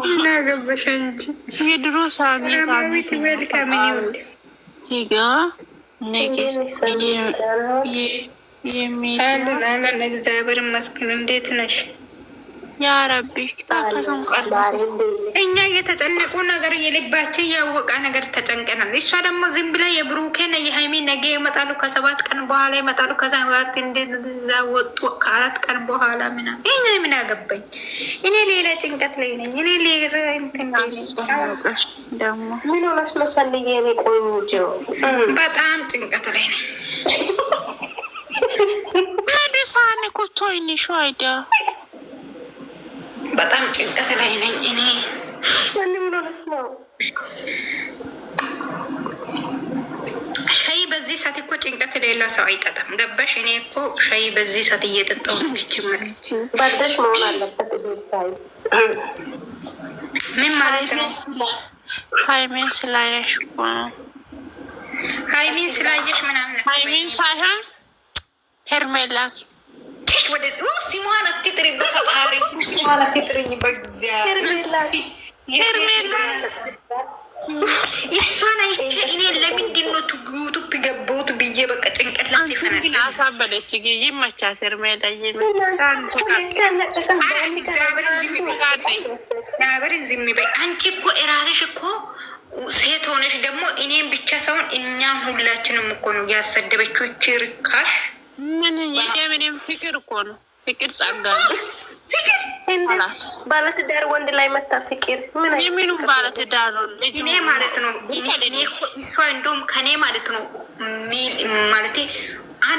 ምን አገባሽ አንቺ? የድሮ ሰላማዊት ዌልካም ይወልድ ሲጋ ኔክስት እግዚአብሔር ይመስገን። እንዴት ነሽ? ያረቢ ታከሰም ቀልበስ እኛ እየተጨነቁ ነገር የልባችን ያወቃ ነገር ተጨንቀናል። እሷ ደግሞ ዝም ብላ የብሩኬን የሃይሚ ነገ ይመጣሉ፣ ከ7 ቀን በኋላ ይመጣሉ፣ ከ7 እንደዛ ወጡ፣ ከ4 ቀን በኋላ ምናምን። እኛ ምን አገባኝ? እኔ ሌላ ጭንቀት ላይ ነኝ። እኔ ሌላ እንትን ደግሞ ምን ሆነሽ መሰለኝ የኔ ቆንጆ፣ በጣም ጭንቀት ላይ ነኝ። ሳኔ ኮቶይኒ ሸዋይዳ በጣም ጭንቀት ላይ ነኝ እኔ። ሻይ በዚህ ሰዓት እኮ ጭንቀት ሌላ ሰው አይጠጣም። ገባሽ? እኔ እኮ ሻይ በዚህ ሰዓት እየጠጣሁ ይችመለች ባደሽ መሆን አለበት። ምን ማለት ነው? ሃይሜን ስላየሽ እኮ ነው። ሃይሜን ስላየሽ ምናምን ሃይሜን ሳይሆን ሄርሜላን ወደዚህ ሲሟን አትጥሪ፣ በፈጣሪ ሲሟን አትጥሪኝ። በእግዚአብሔር እሷን አይቼ እኔ ለምንድን ነው ዩቱብ ገባሁት ብዬ በቃ ጭንቀት ላይ ይፈናል። አሳበለች ይመቻት ሄርሜላ። እግዚአብሔርን ዝም በይ አንቺ። እኮ እራስሽ እኮ ሴት ሆነሽ ደግሞ እኔም ብቻ ሳይሆን እኛም ሁላችንም እኮ ነው ያሰደበችው እቺ ርካሽ። ምን የምንም ፍቅር እኮ ነው። ፍቅር ጸጋ ነው። ፍቅር ባለትዳር ወንድ ላይ መታ ፍቅር ምን የሚሉም ባለትዳር ነው። እኔ ማለት ነው እኔ እሷ እንደውም ከኔ ማለት ነው ማለቴ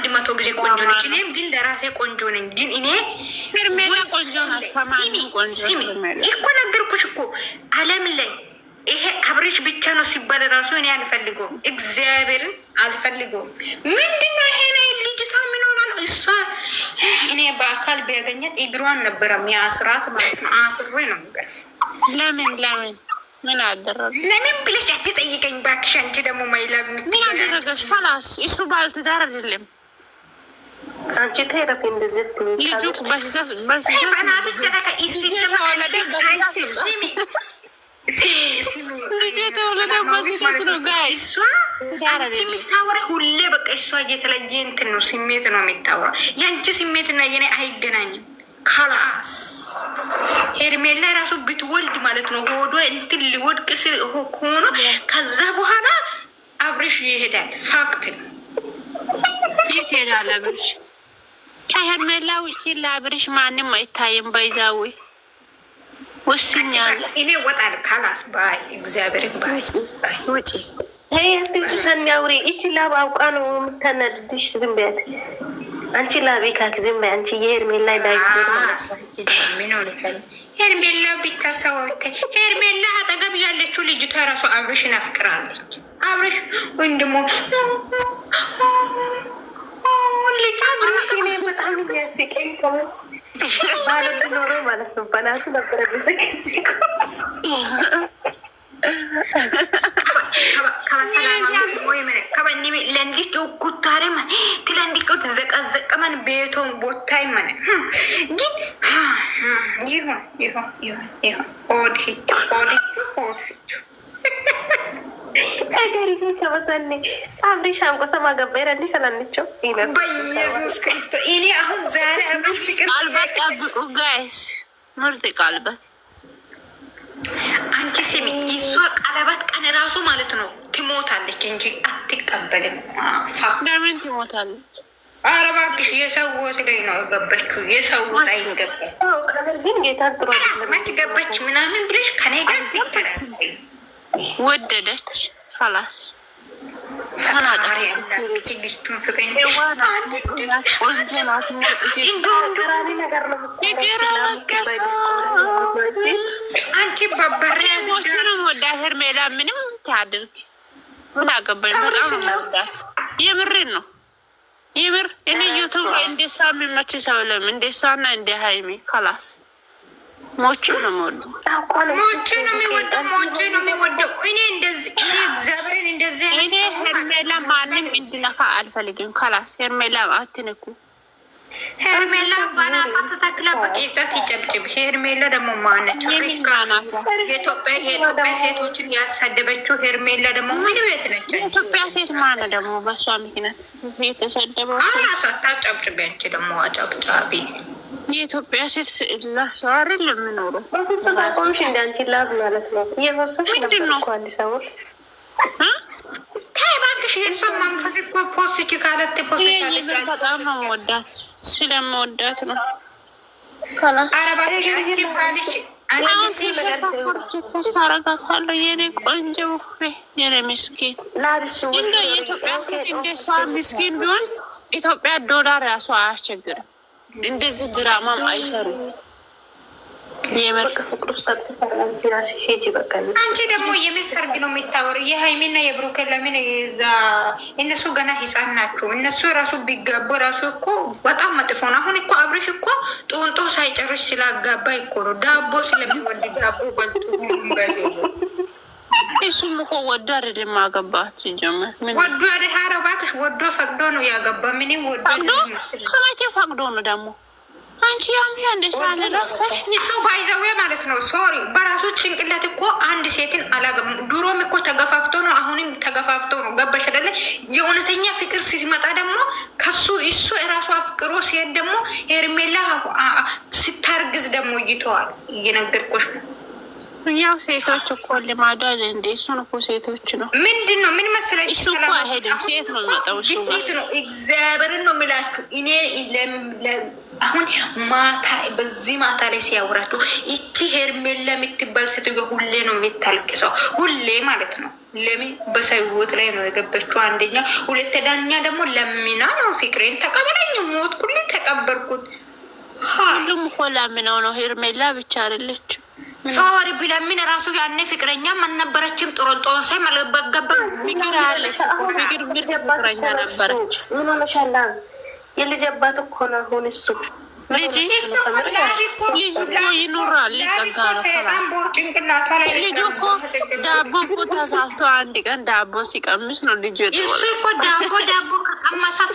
100 ጊዜ ቆንጆ ነች። እኔም ግን ለራሴ ቆንጆ ነኝ። ግን እኔ ሄርሜላ ቆንጆ ናት። ከማንም ቆንጆ እኮ ነገርኩሽ እኮ ዓለም ላይ ይሄ አብሬሽ ብቻ ነው ሲባል ራሱ እኔ አልፈልገውም። እግዚአብሔርን አልፈልገውም። ምንድነው ይሄ ነው? ልጅቷ ምን ሆና ነው እሷ? እኔ በአካል ቢያገኘት እግሯን ነበረ ሚያስራት ማለት ነው። አስሬ ነው ነገር። ለምን ምን አደረገ? ለምን ብለሽ አትጠይቀኝ ባክሽ። አንቺ ደግሞ ማይላቭ ምን አደረገሽ? ካላስ እሱ ባልትዳር አይደለም። አንቺ ተረፈ እንደዚህ ልጁ በሲሳስ በናትሽ ተከካ ኢስቲጀማ ወለደ በሲሳስ የሚታወራ ሁሌ በቃ እሷ እየተለየ እንትን ነው ስሜት ነው የሚታወራ። የአንቺ ስሜትና የኔ አይገናኝም። ካላስ ሄርሜላ ራሱ ብትወልድ ማለት ነው ሆዷ እንትን ሊወድቅ ከሆነ ከዛ በኋላ አብርሽ ይሄዳል። ፋክት ነው። የት ሄዳል አብርሽ? ከሄርሜላ ውጭ ለአብርሽ ማንም አይታይም። ባይዛዊ ወስኛል። እኔ ወጣል። ካላስ ባይ እግዚአብሔር ባይ ውጪ ሰኒያውሪ ይቺ ላብ አውቃ ነው የምታናድድሽ። ዝም በያት አንቺ ላቤ ካክ ዝም በይ አንቺ። የሄርሜላ ላይ ሄርሜላ ብቻ ሰዎች ሄርሜላ አጠገብ ያለችው ልጅቷ ራሱ አብርሽን አፍቅራለች። አብርሽ ወንድሞ ልጅ በጣም ያስቀኝ ባለድ ኖሮ ማለት ነው። በናቱ ነበረ ሚዘግጅ ለንዲች ኩታሬ መ ትለንዲቅ ትዘቀዘቀመን ቤቶን ቦታይ መነ ግን ይሆን ኦዲ ገሪ ከመሰኒ አብሪሽ አንቆሰማ ገባይ ረዲ ከላንቸው በኢየሱስ ክርስቶስ። እኔ አሁን ዛሬ አብሪሽ ፍቅር ቃልበት ጠብቁ ጋይስ፣ ምርጥ ቃልበት። አንቺ ስሚ፣ እሷ ቀለበት ቀን ራሱ ማለት ነው ትሞታለች እንጂ አትቀበልም። ለምን ትሞታለች? ኧረ እባክሽ የሰውት ላይ ነው የገባችው። የሰውት አይገባም። ግን ጌታ ጥሩ መች ገባች ምናምን ብለሽ ከኔ ጋር ትተራል። ወደደች ላስ አንቺ በበሬ ወዳ ሄርሜላ ምንም ታድርግ ምን አገባኝ። በጣም ወዳት የምሬን ነው። የምር እኔ ዩቱብ እንደሷ የሚመች ሰው የለም። እንደሷና እንደ ሃይሚ ካላስ ሞቼ ነው የምወደው። ሞቼ ነው የሚወደው። ሞቼ ነው የሚወደው። እኔ እንደዚህ እኔ እግዚአብሔርን እንደዚህ እኔ ሄርሜላ ማንም እንድነካ አልፈልግም። ካላስ ሄርሜላ አትነኩ። ሄርሜላ ባናቷ ተተክላ በቂጠት ይጨብጭብ። ሄርሜላ ደግሞ ማነች? የኢትዮጵያ ሴቶችን ያሳደበችው ሄርሜላ ደግሞ ምን ቤት ነች? የኢትዮጵያ ሴት ማነ ደግሞ በእሷ ምክንያት የተሰደበው ታጨብጭቢ። አንቺ ደግሞ አጨብጫቢ። የኢትዮጵያ ሴት ለሷ አይደል የምኖረው። ቆምሽ እንደ አንቺ ላብ ማለት ነው። እየወሰሽ ነበር እኮ አዲስ አበባ የእሷን መንፈስ እኮ ፖስት ካለት ፖስት በጣም ነው የምወዳት፣ ስለምወዳት ነው። ፖስት አረጋታለሁ። የኔ ቆንጆ ውፌ፣ የኔ ምስኪን የኢትዮጵያ ሴት እንደሷ ምስኪን ቢሆን ኢትዮጵያ ዶላር ራሱ አያስቸግርም። እንደዚህ ድራማም አይሰሩም። አንቺ ደግሞ የምሰርግ ነው የሚታወሩ የሀይሚና የብሩክ ለምን ዛ እነሱ ገና ህፃን ናቸው። እነሱ ራሱ ቢጋቡ ራሱ እኮ በጣም መጥፎ ነው። አሁን እኮ አብርሽ እኮ ጦንጦ ሳይጨርስ ስላጋባ እኮ ነው። ዳቦ ስለሚወድ ዳቦ በልቶ ሁሉም ጋር እሱም እኮ ወዶ አይደለም ማገባት ሲጀመር ወዶ አይደል? ኧረ እባክሽ ወዶ ፈቅዶ ነው ያገባ። ምንም ወዶ ከመቼ ፈቅዶ ነው ደግሞ? አንቺ ያምያ እንደሳለ ራሳሽ እሱ ባይዘዌ ማለት ነው። ሶሪ በራሱ ጭንቅላት እኮ አንድ ሴትን አላገም። ድሮም እኮ ተገፋፍቶ ነው፣ አሁንም ተገፋፍቶ ነው። ገባሽ አይደለ? የእውነተኛ ፍቅር ሲመጣ ደግሞ ከሱ እሱ እራሱ አፍቅሮ ሲሄድ ደግሞ ሄርሜላ ስታርግዝ ደግሞ ይተዋል። እየነገርኩሽ ነው። ያው ሴቶች እኮ ልማዷ እንደ እሱን እኮ ሴቶች ነው። ምንድን ነው ምን መሰለሽ? እሱ እኮ አይሄድም፣ ሴት ነው የሚመጣው። እሱ ግፊት ነው። እግዚአብሔርን ነው የምላችሁ እኔ አሁን ማታ በዚህ ማታ ላይ ሲያወራቱ ይቺ ሄርሜላ የምትባል ስትገ ሁሌ ነው የምታልቅሰው፣ ሁሌ ማለት ነው። ለምን በሰው ህይወት ላይ ነው የገበችው? አንደኛ፣ ሁለተኛ ደግሞ ለሚና ነው ፍቅሬን ተቀበለኝ፣ ሞትኩልኝ፣ ተቀበርኩት። ሁሉም እኮ ለምነው ነው። ሄርሜላ ብቻ አይደለች። ሶሪ ቢለምን ራሱ ያኔ ፍቅረኛ አልነበረችም። ጥሮንጦን ሳይ መለበገበ ፍቅር አለች። ፍቅር ምርጥ ፍቅረኛ ነበረች። ምን ሆነሻላ? የልጅ አባት እኮ ነው አሁን እሱ። ልጅ እኮ ይኖራል። ልጁ እኮ ዳቦ እኮ ተሳስቶ አንድ ቀን ዳቦ ሲቀምስ ነው ልጁ እሱ እኮ ዳቦ ከቀመሳት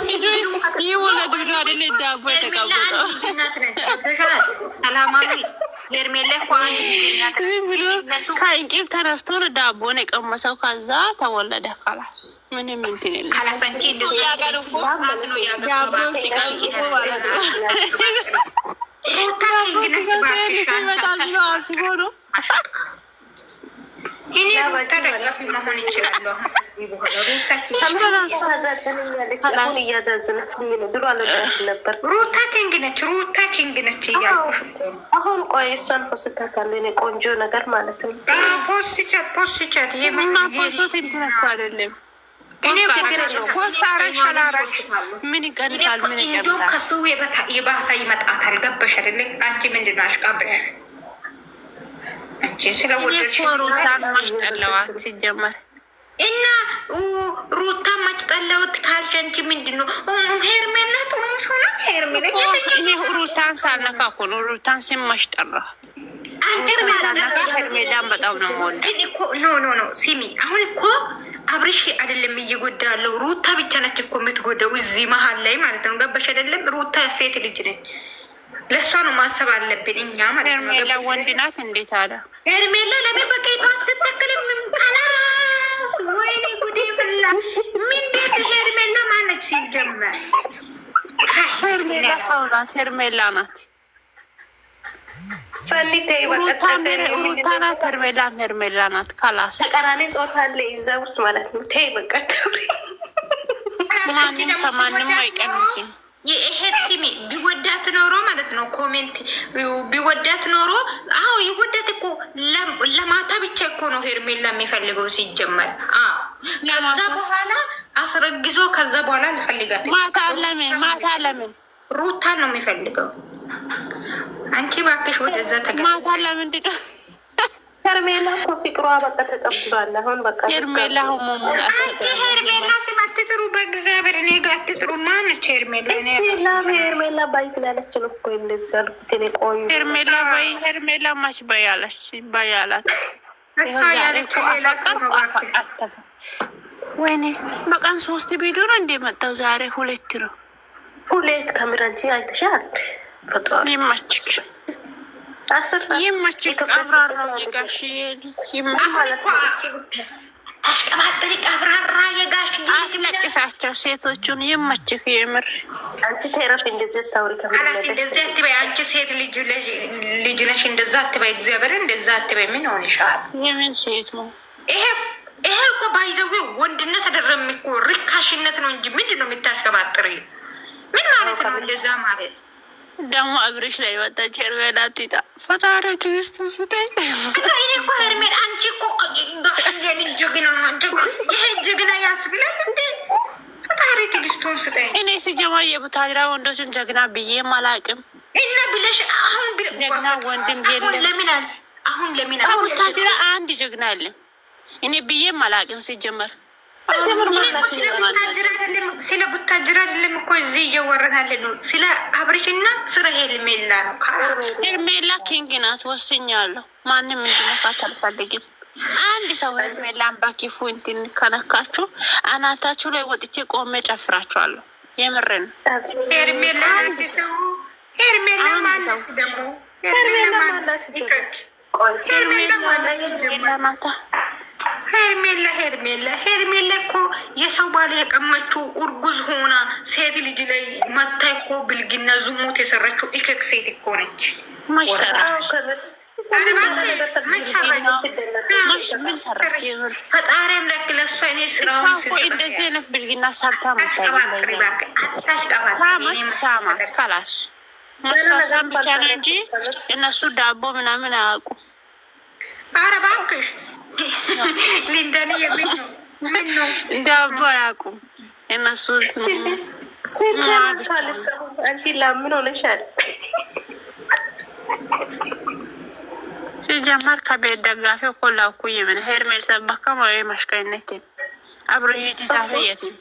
ይወለድ ብሎ አይደለ ዳቦ የተቀመጠው። ሰላማዊ ሄርሜላ ብሎ ከእንቅልፍ ተነስቶ ነው ዳቦን የቀመሰው። ከዛ ተወለደ። ካላስ ምንም እንትን የለም። ዳቦን ሲቀምስ ማለት ነው። ይመጣል ብሎ አስቦ ነው። እኔ ተደጋፊ መሆን ይችላሉ። ሩታ ኪንግ ነች፣ ሩታ ኪንግ ነች እያልኩሽ እኮ ነው። አሁን ቆይ እሷን ፖስታታለሁ እኔ ቆንጆ ነገር ማለት ነው። ፖስቻት የምና ፖስት ኢንተረክት አይደለም። ፖስት አረሽ አላረሽ ምን ይቀንሳል? ምን ይጨምራል? ከሱ የባሰ ይመጣታል። ገባሽ አይደለ? አንቺ ምንድን ነው አሽቃበሽ? ሩታን ማስጠለዋት ሲጀመር እና ሩታ ማስጠለወት ካልሽ አንቺ ምንድን ነው? ሄርሜላ ጥሩ ሰው ናት። ሄርሜላ ሩታን ሳልነካ እኮ ነው ሩታን ስም ማስጠራት። ሄርሜላን በጣም ነው የምወደው። ኖ ሲሚ አሁን እኮ አብርሽ አይደለም እየጎዳ ያለው ሩታ ብቻ ነች እኮ የምትጎዳው እዚህ መሀል ላይ ማለት ነው። ገባሽ አይደለም? ሩታ ሴት ልጅ ነች። ለእሷ ነው ማሰብ አለብን እኛ ማለት ነው። ሄርሜላ ወንድ ናት። እንዴት አለ ሄርሜላ ለምን በቀይቷ አትተክልም? ካላስ ወይኔ ጉዴ ፍላ ምንዴት ሄርሜላ ማነች ሲጀመር? ሄርሜላ ሰው ናት። ሄርሜላ ናት። ሩታ ናት። ሄርሜላ ናት። ካላስ ተቀራኒ ጾታ አለ እዛ ውስጥ ማለት ነው። ተይ በቃ ማንም ከማንም አይቀንስም። ይሄ ሲሚ ቢወዳት ኖሮ ማለት ነው። ኮሜንት ቢወዳት ኖሮ አዎ ይወዳት እኮ ለማታ ብቻ እኮ ነው ሄርሜላ የሚፈልገው ሲጀመር። ከዛ በኋላ አስረግዞ ከዛ በኋላ ልፈልጋት ማታ ለምን ሩታን ነው የሚፈልገው? አንቺ ባክሽ ወደዛ ማታ ለምንድን ነው? ሄርሜላ እኮ ፍቅሯ በቃ ተቀብሏል። አሁን በቃ ሄርሜላ አንቺ ሄርሜላ ስም አትጥሩ በእግዚአብሔር። እኔ ጋር አትጥሩ። ማነች ሄርሜላ? ሄርሜላ ባይ ስላለች ነው እኮ እንደዚህ ያልኩት። እኔ ቆይ ሄርሜላ ማች ባያለች ባያላት እሷ ያለች ሌላ ሰው ነው። ወይኔ በቀን 3 ቪዲዮ ነው እንደ መጣው ዛሬ 2 ነው። ሁሌት ካሜራንቺ አይተሻል። ፈጣሪ ይመችክ፣ 10 ሰዓት ይመችክ። አብራራ የጋሽ ማለት ነው። አሽቀባጥሪ ቀብራራ የጋሽ አስለቅሳቸው ሴቶቹን። ይመችክ የምር። አንቺ ተረፍ እንደዚህ ታውሪ አላስ እንደዚህ አትበይ። አንቺ ሴት ልጅ ነሽ፣ እንደዛ አትበይ። እግዚአብሔር እንደዛ አትበይ። ምን ሆነሻል? የምን ሴት ነው ይሄ? ይሄ እኮ ባይዘው ወንድነት አይደለም እኮ ርካሽነት ነው እንጂ ምንድን ነው የምታሽቀባጥሪ? ምን ማለት ነው እንደዛ ማለት? ደግሞ አብርሽ ላይ ወጣች ሄርሜላ ቲታ ፈጣሪ ትዕግስት ስጠኝ። እኔ እኮ ሄርሜላ አንቺ እኮ ጀግና ይሄ ጀግና ያስብላል እንዴ? ፈጣሪ ትዕግስቱን ስጠኝ። እኔ ሲጀመር የቡታጅራ ወንዶችን ጀግና ብዬም አላውቅም። እና ብለሽ አሁን ጀግና ወንድም የለም። ለምን ቡታጅራ አንድ ጀግና የለም እኔ ብዬም አላውቅም ሲጀመር። ስለ ቡታጅራ አይደለም እኮ እዚህ እየወረናለ ነው። ስለ አብርሽና ስለ ሄርሜላ ነው። ሄርሜላ ኪንግ ናት፣ ወስኛለሁ። ማንም እንዲነካት አልፈልግም። አንድ ሰው ሄርሜላን በኪፉ እንትን ከነካችሁ አናታችሁ ላይ ወጥቼ ቆሜ ጨፍራችኋለሁ። የምርን ሄርሜላ አንድ ሰው ሄርሜላ ማለት ደግሞ ሄርሜላ እኮ የሰው ባል የቀመችው እርጉዝ ሆና ሴት ልጅ ላይ መታ እኮ ብልግና ዝሙት የሰራችው ኢከክ ሴት እኮ ነች። ፈጣሪ አምላክ ለእሷ እኔ ስራውን እንደዚህ አይነት ብልግና ሰርታ ሳማት ከላስ መሳሳም ብቻ ነው እንጂ እነሱ ዳቦ ምናምን አያውቁም። ኧረ እባክሽ ሊንደን የሚል ነው ዳቦ አያውቁም እነሱ። ምን ሆነሻል? ሲጀመር ከቤት ደጋፊ እኮ ላኩ የምን ሄርሜል ሰባከማ ወይ ማሽካይነትን አብሮ የትዛለየትን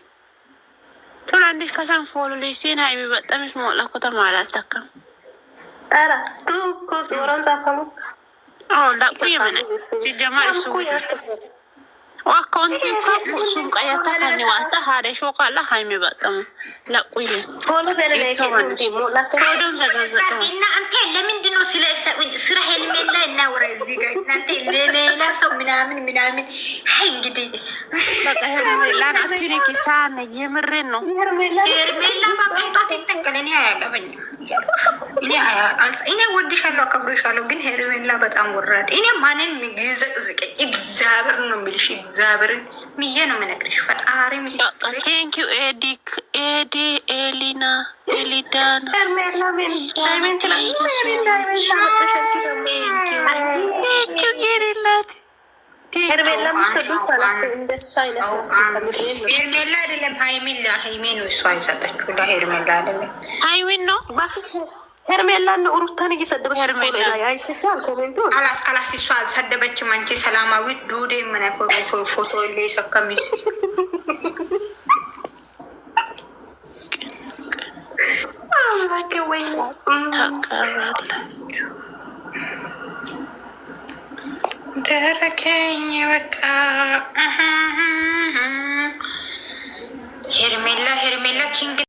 ቱላንዲሽ ከሳን ፎሎ ሊሲን ሀይሚ በጣምሽ ሞላ ኮተማ አላተከም። ኧረ ቱ ዞሮን ጻፈሙ ላቁ የምን ሲጀመር እሱ ዋካውንቲ ሱም ቀያታ ካኒ ዋታ ሀደሾ ቃላ ሀይሚ በጣም ላቁየ ቶሎ ሶዶም ዘጋዘቀ እና አንተ ለምንድን ነው ስለ ሄርሜላ እናውራ እዚህ ጋር እናንተ ለሌላ ሰው ምናምን ሀይ እንግዲህ በቃ ሄርሜላን አትሪኪ ሳነ የምሬን ነው። ሄርሜላ ባባይቷት ይጠቀል እኔ አያገበኝ እኔ ወድሻለሁ አከብርሻለሁ፣ ግን ሄርሜላ በጣም ወራድ። እኔ ማንን የሚዘቅዝቀኝ እግዚአብሔር ነው የሚልሽ እግዚአብሔርን ምዬ ነው የምነግርሽ። ፈጣሪ ምስክሬ። ቴንክ ዩ ኤዲክ ኤዲ ኤሊና ኤሊዳና ሄርሜላ አይደለም ሀይሜ ነው እሷ የሰጠችው ለሄርሜላ አይደለም ሀይሚን ነው ሄርሜላን ሩታን እየሰደበች አይተሻል? ኮሜንቱ አላስ እሷ አልሰደበችም። አንቺ ሰላማዊ ዱዴ ምን ፎቶ ላይ ሰከሚስ ደረከኝ በቃ ሄርሜላ ኪንግ